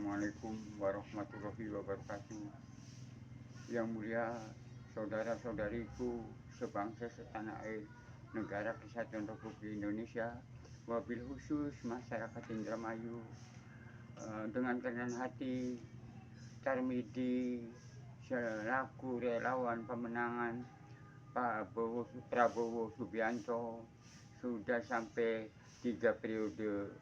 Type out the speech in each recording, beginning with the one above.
Assalamualaikum warahmatullahi wabarakatuh. Yang mulia saudara-saudariku sebangsa setanah air, Negara Kesatuan Republik Indonesia, wabil khusus masyarakat Indramayu, dengan kerendahan hati Tarmidi selaku relawan pemenangan Pak Prabowo Subianto sudah sampai 3 periode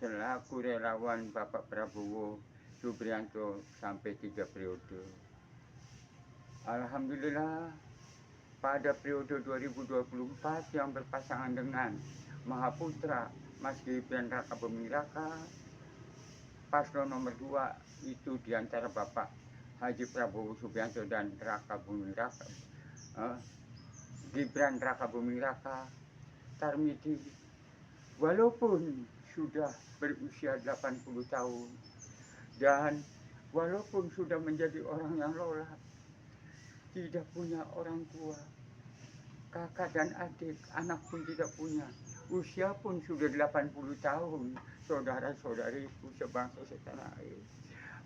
selaku relawan Bapak Prabowo Subianto sampai 3 periode. Alhamdulillah pada periode 2024 yang berpasangan dengan Mahaputra Mas Gibran Raka Buming Raka, paslon nomor 2 itu diantara Bapak Haji Prabowo Subianto dan Raka Buming Raka, Gibran Raka Buming Raka. Tarmidi walaupun sudah berusia 80 tahun dan walaupun sudah menjadi orang yang lola, tidak punya orang tua, kakak dan adik, anak pun tidak punya, usia pun sudah 80 tahun, saudara-saudariku sebangsa setanah air,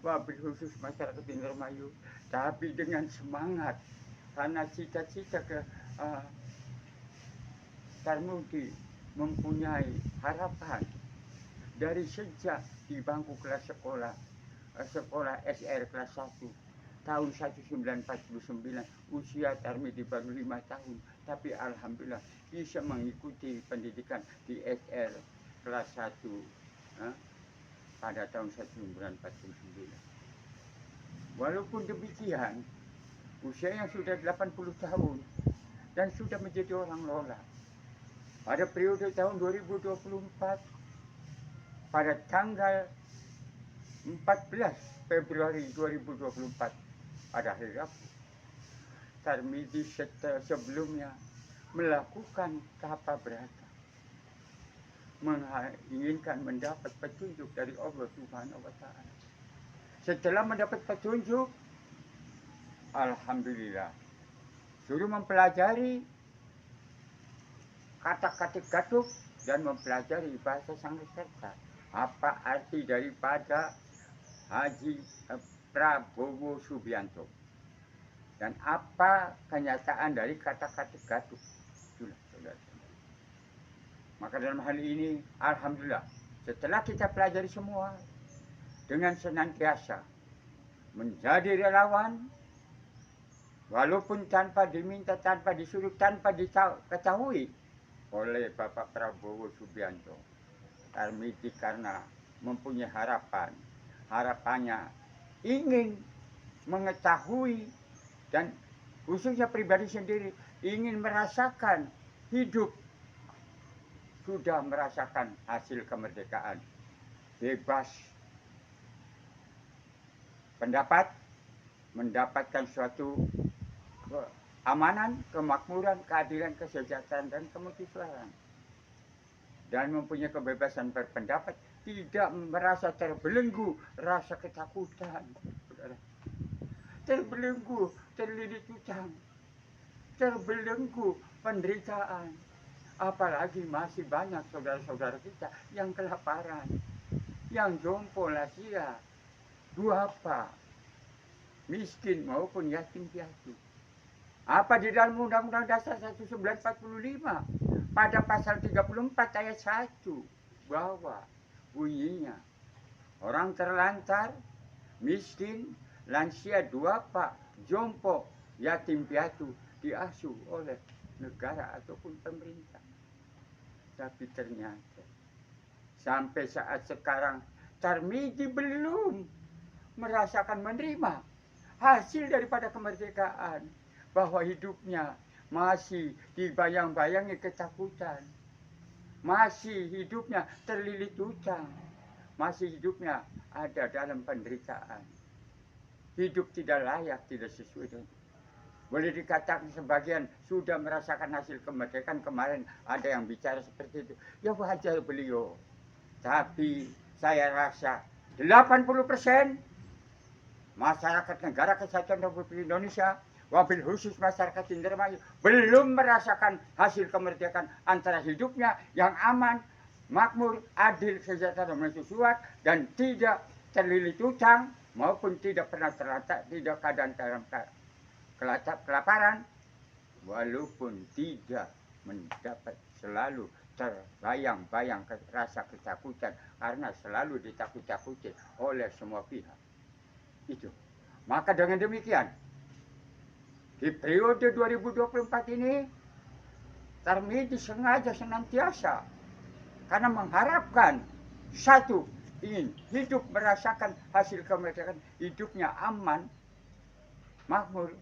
wabil khusus masyarakat Indramayu, tapi dengan semangat karena cita-cita Tarmudi mempunyai harapan dari sejak di bangku kelas sekolah SR kelas 1 tahun 1949, usia Tarmidi baru 5 tahun, tapi alhamdulillah bisa mengikuti pendidikan di SR kelas 1 pada tahun 1949. Walaupun demikian, usianya sudah 80 tahun dan sudah menjadi orang lola. Pada periode tahun 2024, pada tanggal 14 Februari 2024, pada hari Rabu, Tarmidi sebelumnya melakukan tapa berata, menginginkan mendapat petunjuk dari Allah Subhanahu wa Ta'ala. Setelah mendapat petunjuk, alhamdulillah, suruh mempelajari kata-kata gaduh dan mempelajari bahasa Sanskerta. Apa arti daripada Haji Prabowo Subianto dan apa kenyataan dari kata-kata gaduh. Itulah saudara. Maka dalam hal ini alhamdulillah setelah kita pelajari semua, dengan senantiasa menjadi relawan, walaupun tanpa diminta, tanpa disuruh, tanpa diketahui oleh Bapak Prabowo Subianto, Tarmidi karena mempunyai harapannya ingin mengetahui dan khususnya pribadi sendiri ingin merasakan hidup, sudah merasakan hasil kemerdekaan, bebas pendapat, mendapatkan suatu keamanan, kemakmuran, keadilan, kesejahteraan, dan kemutifaan. Dan mempunyai kebebasan berpendapat, tidak merasa terbelenggu rasa ketakutan, terbelenggu terlilit hutang, terbelenggu penderitaan. Apalagi masih banyak saudara-saudara kita yang kelaparan, yang jompo lansia, duafa, miskin maupun yatim piatu. Apa di dalam Undang-Undang Dasar 1945 pada pasal 34 ayat 1 bahwa bunyinya orang terlantar, miskin, lansia, duafa, jompo, yatim piatu diasuh oleh negara ataupun pemerintah. Tapi ternyata sampai saat sekarang Tarmidi belum merasakan menerima hasil daripada kemerdekaan, bahwa hidupnya masih dibayang-bayangi ketakutan, masih hidupnya terlilit hutang, masih hidupnya ada dalam penderitaan, hidup tidak layak, tidak sesuai dengan. Boleh dikatakan sebagian sudah merasakan hasil kemerdekaan, kemarin ada yang bicara seperti itu, ya wajar beliau, tapi saya rasa 80% masyarakat Negara Kesatuan Republik Indonesia, wabil khusus masyarakat Indramayu, belum merasakan hasil kemerdekaan antara hidupnya yang aman, makmur, adil, sejahtera, mensusuat, dan tidak terlilit utang maupun tidak pernah terletak, tidak keadaan dalam kelaparan, walaupun tidak mendapat selalu terbayang-bayang rasa ketakutan karena selalu ditakut-takuti oleh semua pihak. Itu. Maka dengan demikian, di periode 2024 ini, Tarmiji sengaja senantiasa karena mengharapkan satu, ingin hidup merasakan hasil kemerdekaan, hidupnya aman, makmur,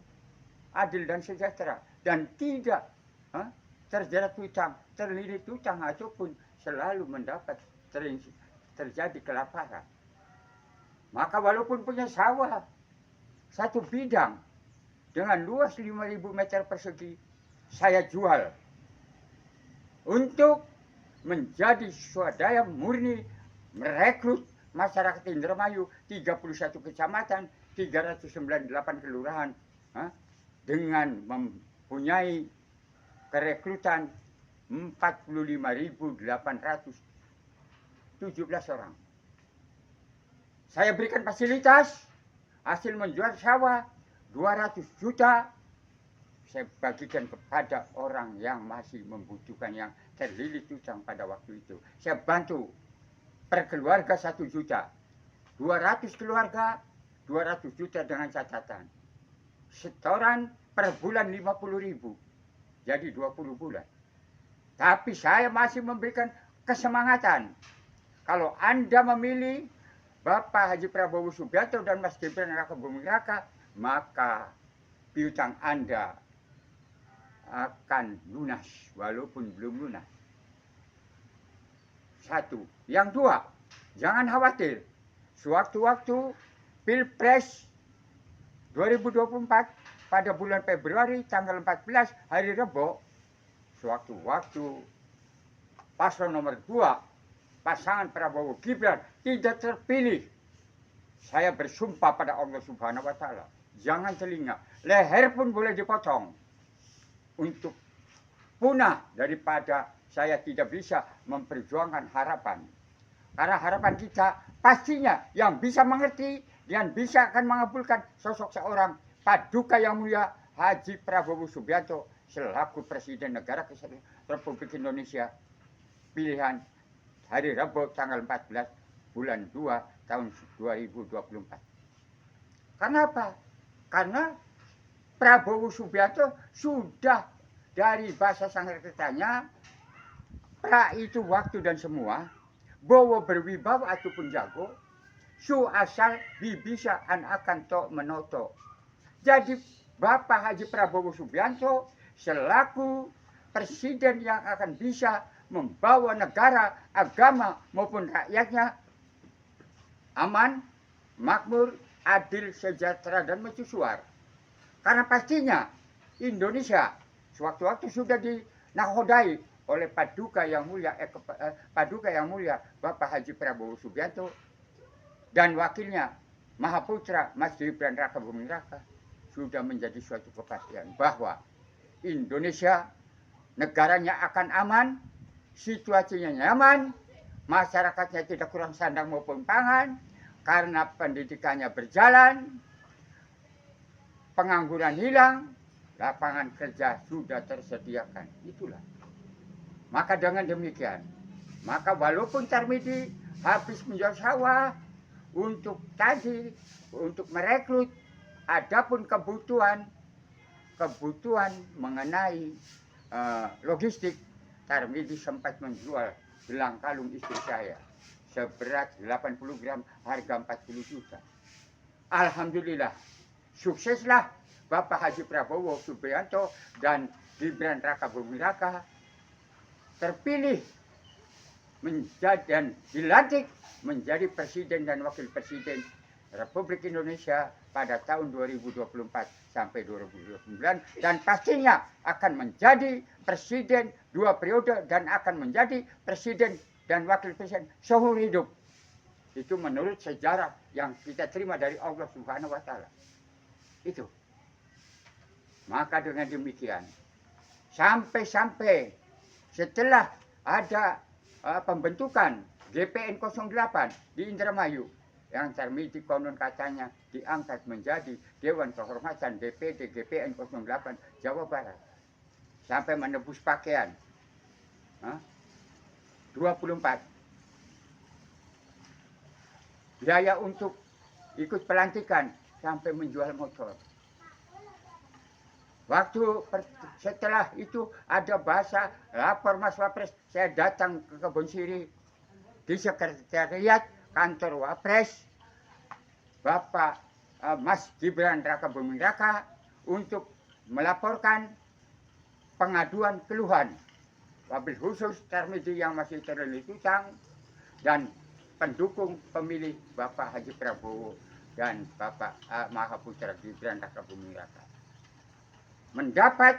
adil dan sejahtera, dan tidak terjerat hutang, terlilit hutang ataupun selalu mendapat terjadi kelaparan. Maka walaupun punya sawah satu bidang dengan luas 5.000 meter persegi, saya jual untuk menjadi swadaya murni merekrut masyarakat Indramayu 31 kecamatan, 398 kelurahan dengan mempunyai kerekrutan 45.817 orang. Saya berikan fasilitas, hasil menjual sawah 200 juta, saya bagikan kepada orang yang masih membutuhkan, yang terlilit hutang pada waktu itu. Saya bantu per keluarga 1 juta, 200 keluarga 200 juta dengan catatan setoran per bulan 50.000, jadi 20 bulan. Tapi saya masih memberikan kesemangatan. Kalau Anda memilih Bapak Haji Prabowo Subianto dan Mas Gibran Raka Buming Raka, maka piutang Anda akan lunas walaupun belum lunas. Satu. Yang dua, jangan khawatir. Sewaktu-waktu Pilpres 2024 pada bulan Februari tanggal 14 hari Rebo, sewaktu-waktu paslon nomor 2 pasangan Prabowo Gibran tidak terpilih, saya bersumpah pada Allah Subhanahu wa Ta'ala, jangan telinga, leher pun boleh dipotong untuk punah daripada saya tidak bisa memperjuangkan harapan. Karena harapan kita pastinya yang bisa mengerti dan bisa akan mengabulkan sosok seorang Paduka Yang Mulia Haji Prabowo Subianto selaku Presiden Negara Kesatuan Republik Indonesia pilihan hari Rabu tanggal 14 bulan 2 tahun 2024. Kenapa? Karena Prabowo Subianto sudah dari bahasa Sanskertanya pra itu waktu dan semua, bowo berwibawa ataupun jago, su asal bibisa an akan to menoto. Jadi Bapak Haji Prabowo Subianto selaku presiden yang akan bisa membawa negara, agama maupun rakyatnya aman, makmur, adil, sejahtera dan mercusuar. Karena pastinya Indonesia sewaktu-waktu sudah dinakodai oleh Paduka Yang Mulia Bapak Haji Prabowo Subianto dan wakilnya Mahaputra Mas Gibran Raka Buming Raka, sudah menjadi suatu kepastian bahwa Indonesia negaranya akan aman, situasinya nyaman, masyarakatnya tidak kurang sandang maupun pangan, karena pendidikannya berjalan, pengangguran hilang, lapangan kerja sudah tersediakan. Itulah. Maka dengan demikian, maka walaupun Tarmiji habis menjual sawah untuk merekrut, adapun kebutuhan mengenai logistik, Tarmiji sempat menjual gelang kalung istri saya seberat 80 gram harga 40 juta. Alhamdulillah, sukseslah Bapak Haji Prabowo Subianto dan Gibran Raka Buming Raka terpilih menjadi dan dilantik menjadi presiden dan wakil presiden Republik Indonesia pada tahun 2024 sampai 2029, dan pastinya akan menjadi presiden 2 periode dan akan menjadi presiden dan wakil presiden seumur hidup. Itu menurut sejarah yang kita terima dari Allah Subhanahu wa Ta'ala. Itu. Maka dengan demikian, sampai setelah ada pembentukan GPN 08 di Indramayu. Yang Tarmidi konon katanya diangkat menjadi Dewan Kehormatan DPD GPN 08 Jawa Barat. Sampai menebus pakaian. 24. Biaya untuk ikut pelantikan sampai menjual motor. Setelah itu ada bahasa lapor Mas Wapres, saya datang ke Kebon Sirih di sekretariat kantor Wapres, Bapak Mas Gibran Raka Buming Raka untuk melaporkan pengaduan keluhan wabil khusus Tarmidi yang masih terlilit utang dan pendukung pemilih Bapak Haji Prabowo dan Bapak Mahaputra Gibran Raka Buming Raka. Mendapat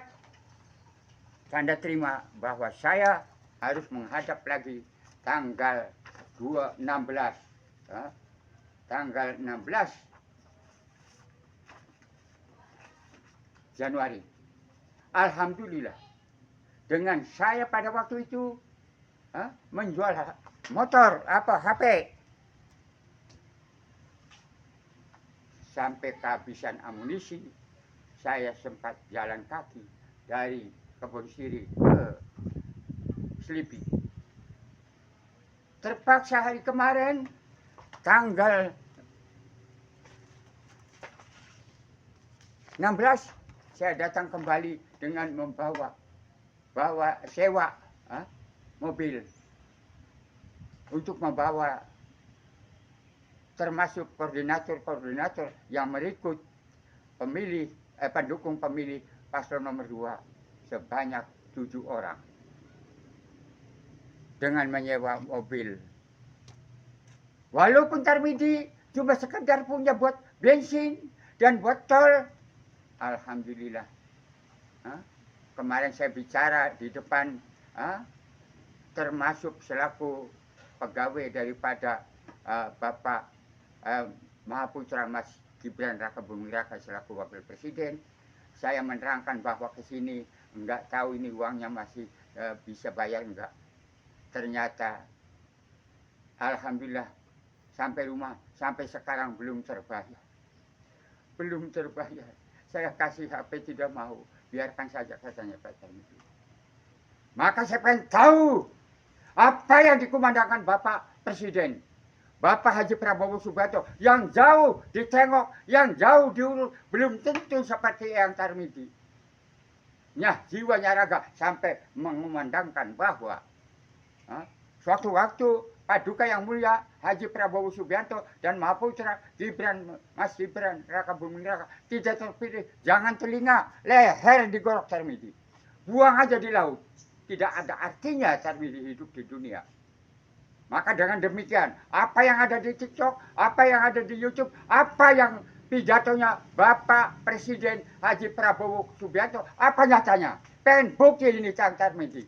tanda terima bahwa saya harus menghadap lagi tanggal 16 Januari. Alhamdulillah, dengan saya pada waktu itu menjual motor, HP, sampai kehabisan amunisi, saya sempat jalan kaki dari Kebon Sirih ke Selipi. Terpaksa hari kemarin tanggal 16 saya datang kembali dengan membawa sewa mobil untuk membawa termasuk koordinator yang merekrut pendukung pemilih paslon nomor 2 sebanyak 7 orang dengan menyewa mobil. Walaupun Tarmidi cuma sekedar punya buat bensin dan buat tol, alhamdulillah. Kemarin saya bicara di depan, termasuk selaku pegawai daripada Bapak Mahaputra Mas Gibran Raka Buming Raka selaku Wakil Presiden. Saya menerangkan bahwa ke sini enggak tahu ini uangnya masih bisa bayar enggak. Ternyata alhamdulillah sampai rumah, sampai sekarang belum terbayar. Belum terbayar. Saya kasih HP tidak mau. Biarkan saja katanya Pak Tarmidi. Maka saya pengen tahu apa yang dikumandangkan Bapak Presiden, Bapak Haji Prabowo Subianto, yang jauh ditengok, yang jauh diurus, belum tentu seperti yang Tarmidi. Jiwanya raga sampai mengumandangkan bahwa suatu waktu Paduka yang mulia Haji Prabowo Subianto dan Mahaputra Mas Gibran Raka Buming Raka tidak terpilih. Jangan telinga, leher digorok Tarmidi. Buang aja di laut. Tidak ada artinya Tarmidi hidup di dunia. Maka dengan demikian, apa yang ada di TikTok, apa yang ada di YouTube, apa yang pidatonya Bapak Presiden Haji Prabowo Subianto, apa nyatanya? Pengen bukti ini Tarmidi.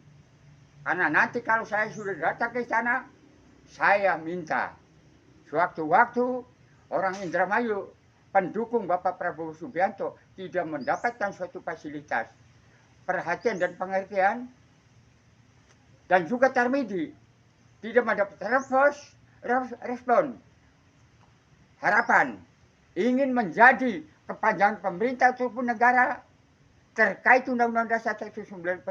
Karena nanti kalau saya sudah datang ke sana, saya minta sewaktu-waktu orang Indramayu pendukung Bapak Prabowo Subianto tidak mendapatkan suatu fasilitas, perhatian dan pengertian, dan juga Tarmidi tidak mendapat respon harapan ingin menjadi kepanjangan pemerintah ataupun negara terkait Undang-Undang Dasar 1945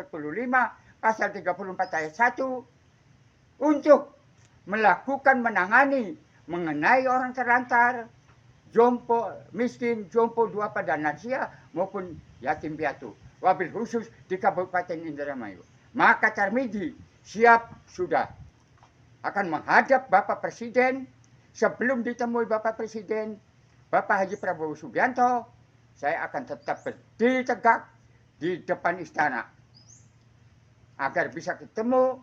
pasal 34 ayat 1 untuk melakukan menangani mengenai orang terlantar, jompo miskin, jompo duafa dan lansia maupun yatim piatu, wabil khusus di Kabupaten Indramayu. Maka Tarmidi siap sudah akan menghadap Bapak Presiden. Sebelum ditemui Bapak Presiden, Bapak Haji Prabowo Subianto, saya akan tetap berdiri tegak di depan istana agar bisa ketemu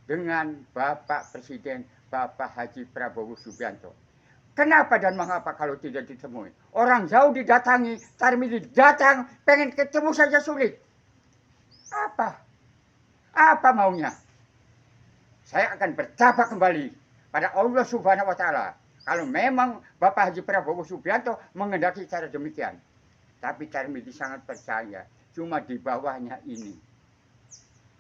dengan Bapak Presiden Bapak Haji Prabowo Subianto. Kenapa dan mengapa kalau tidak ditemui? Orang jauh didatangi, Tarmidi datang, pengen ketemu saja sulit. Apa maunya? Saya akan bertapa kembali pada Allah Subhanahu wa Ta'ala. Kalau memang Bapak Haji Prabowo Subianto mengendaki cara demikian. Tapi Tarmidi sangat percaya, cuma di bawahnya ini.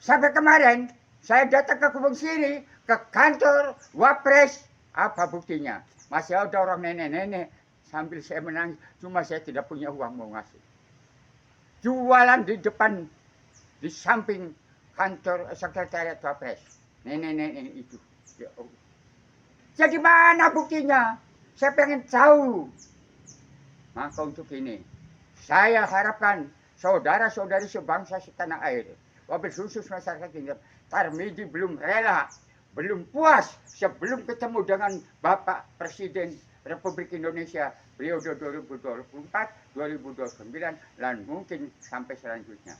Sampai kemarin Saya datang ke Kebun Siri, ke kantor Wapres. Apa buktinya? Masih ada orang nenek-nenek sambil saya menangis. Cuma saya tidak punya uang mau ngasih. Jualan di depan, di samping kantor sekretariat Wapres. Nenek-nenek itu. Ya Allah. Jadi mana buktinya? Saya pengen tahu. Maka untuk ini, saya harapkan saudara-saudari sebangsa setanah air, wabil khusus masyarakat ini, Tarmidi belum rela, belum puas sebelum ketemu dengan Bapak Presiden Republik Indonesia periode 2024-2029 dan mungkin sampai selanjutnya.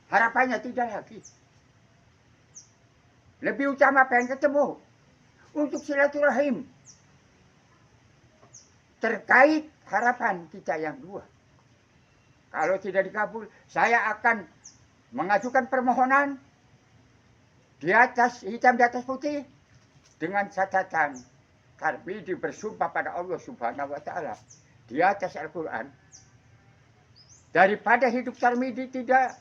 Harapannya tidak lagi. Lebih utama pengen ketemu untuk silaturahim terkait harapan kita yang dua. Kalau tidak dikabul, saya akan mengajukan permohonan di atas hitam di atas putih dengan catatan Tarmidi bersumpah pada Allah Subhanahu wa taala di atas Al-Qur'an, daripada hidup Tarmidi tidak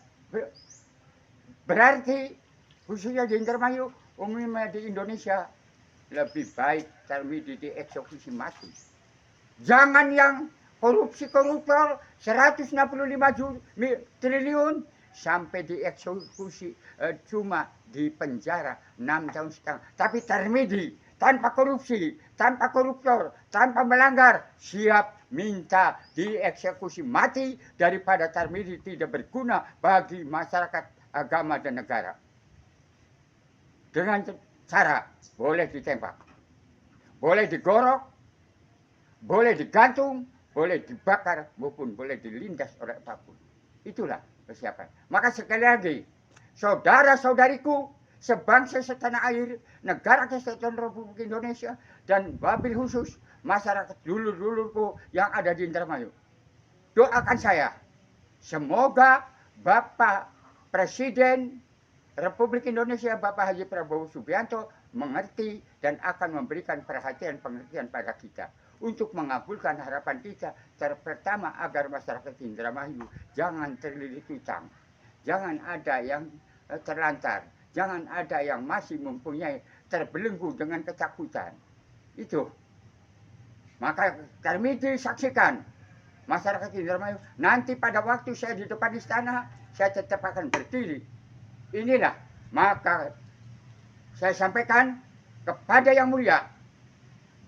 berarti, khususnya di Indramayu, umumnya di Indonesia, lebih baik Tarmidi dieksekusi mati. Jangan yang korupsi-koruptor 165 triliun sampai dieksekusi cuma di penjara 6 tahun setengah. Tapi Tarmidi tanpa korupsi, tanpa koruptor, tanpa melanggar, siap minta dieksekusi mati daripada Tarmidi tidak berguna bagi masyarakat, agama dan negara. Dengan cara boleh ditembak, boleh digorok, boleh digantung, boleh dibakar, maupun boleh dilindas oleh apapun. Itulah persiapan. Maka sekali lagi, saudara-saudariku, sebangsa setanah air, negara kesatuan Republik Indonesia, dan wabil khusus masyarakat dulur-dulurku yang ada di Indramayu, doakan saya, semoga Bapak Presiden Republik Indonesia, Bapak Haji Prabowo Subianto, mengerti dan akan memberikan perhatian pengertian pada kita untuk mengabulkan harapan kita. Pertama, agar masyarakat Indramayu jangan terlilit utang, jangan ada yang terlantar, jangan ada yang masih mempunyai terbelenggu dengan ketakutan. Itu. Maka kami disaksikan masyarakat Indramayu, nanti pada waktu saya di depan istana, saya tetap akan berdiri. Inilah, maka saya sampaikan kepada Yang Mulia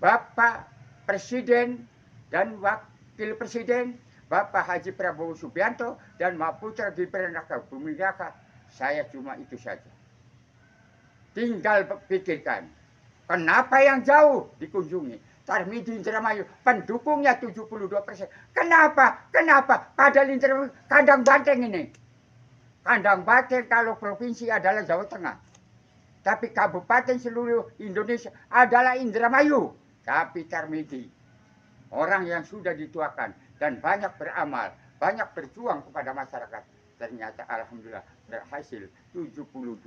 Bapak Presiden dan Wakil Presiden Bapak Haji Prabowo Subianto dan Maputra Gibran Raka Buming Raka, saya cuma itu saja. Tinggal pikirkan, kenapa yang jauh dikunjungi? Tarmidi Indramayu, pendukungnya 72%. Kenapa? Kenapa? Padahal Indramayu kandang banteng ini. Kandang banteng kalau provinsi adalah Jawa Tengah. Tapi kabupaten seluruh Indonesia adalah Indramayu. Tapi Tarmidi, orang yang sudah dituakan dan banyak beramal, banyak berjuang kepada masyarakat, ternyata alhamdulillah berhasil 72%.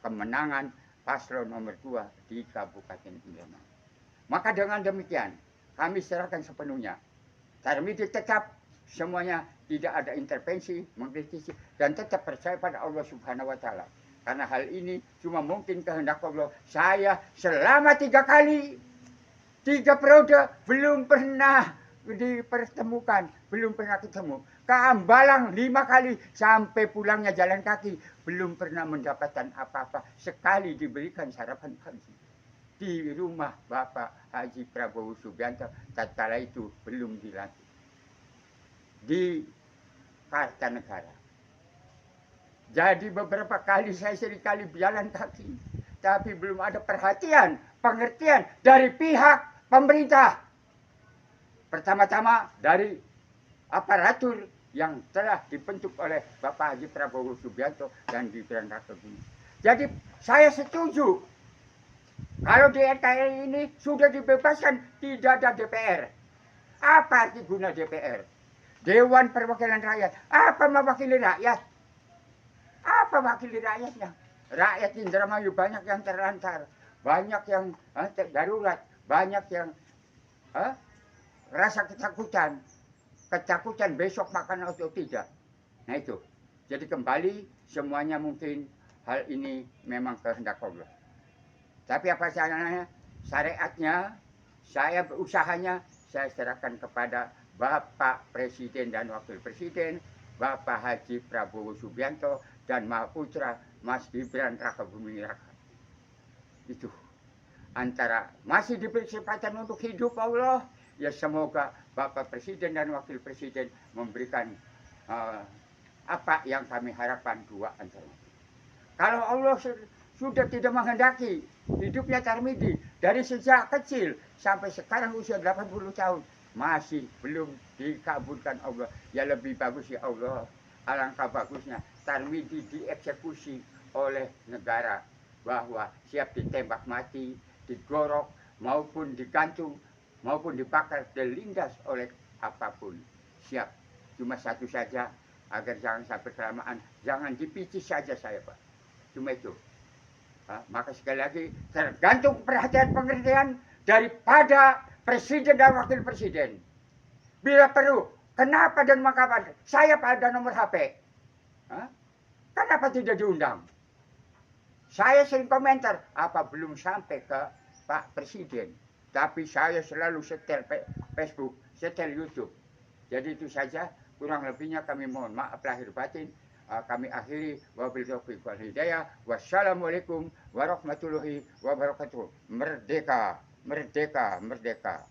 Kemenangan paslon nomor 2 di Kabupaten Indramayu. Maka dengan demikian kami serahkan sepenuhnya. Tarmidi tetap semuanya tidak ada intervensi, mengkritisi, dan tetap percaya pada Allah Subhanahu wa taala. Karena hal ini cuma mungkin kehendak Allah. Saya selama 3 kali, 3 periode belum pernah dipertemukan, belum pernah ketemu. Ke Ambalang 5 kali, sampai pulangnya jalan kaki, belum pernah mendapatkan apa-apa. Sekali diberikan sarapan pagi di rumah Bapak Haji Prabowo Subianto, tatkala itu belum dilantik di Kartanegara. Jadi beberapa kali saya seringkali berjalan kaki, tapi belum ada perhatian, pengertian dari pihak pemerintah. Pertama-tama dari aparatur yang telah dibentuk oleh Bapak Haji Prabowo Subianto dan Gibran Raka Buming. Jadi saya setuju kalau di NKRI ini sudah dibebaskan, tidak ada DPR. Apa arti guna DPR? Dewan Perwakilan Rakyat. Apa mewakili rakyat? Apa wakili rakyatnya? Rakyat Indramayu banyak yang terlantar, banyak yang darurat, banyak yang rasa ketakutan besok makan atau tidak. Nah itu. Jadi kembali semuanya mungkin hal ini memang kehendak Allah. Tapi apa caranya? Syariatnya, saya berusahanya, saya serahkan kepada Bapak Presiden dan Wakil Presiden, Bapak Haji Prabowo Subianto, dan Mahaputra Mas Gibran Raka Buming Raka. Itu antara masih diberi kesempatan untuk hidup Allah, ya semoga Bapak Presiden dan Wakil Presiden memberikan apa yang kami harapkan dua antara. Kalau Allah sudah tidak menghendaki hidupnya Tarmidi dari sejak kecil sampai sekarang usia 80 tahun masih belum dikabulkan Allah, ya lebih bagus ya Allah, alangkah bagusnya Tarmidi dieksekusi oleh negara, bahwa siap ditembak mati, digorok, maupun digantung, maupun dibakar, dilindas oleh apapun, siap. Cuma satu saja, agar jangan sampai kelamaan, jangan dipicis saja saya Pak. Cuma itu. Maka sekali lagi tergantung perhatian pengertian daripada presiden dan wakil presiden. Bila perlu, kenapa dan mengapa saya pada nomor HP? Kenapa tidak diundang? Saya sering komentar, apa belum sampai ke Pak Presiden. Tapi saya selalu setel Facebook, setel YouTube. Jadi itu saja, kurang lebihnya kami mohon maaf lahir batin. Kami akhiri wabil taufiq wal hidayah. Wassalamualaikum warahmatullahi wabarakatuh. Merdeka, merdeka, merdeka.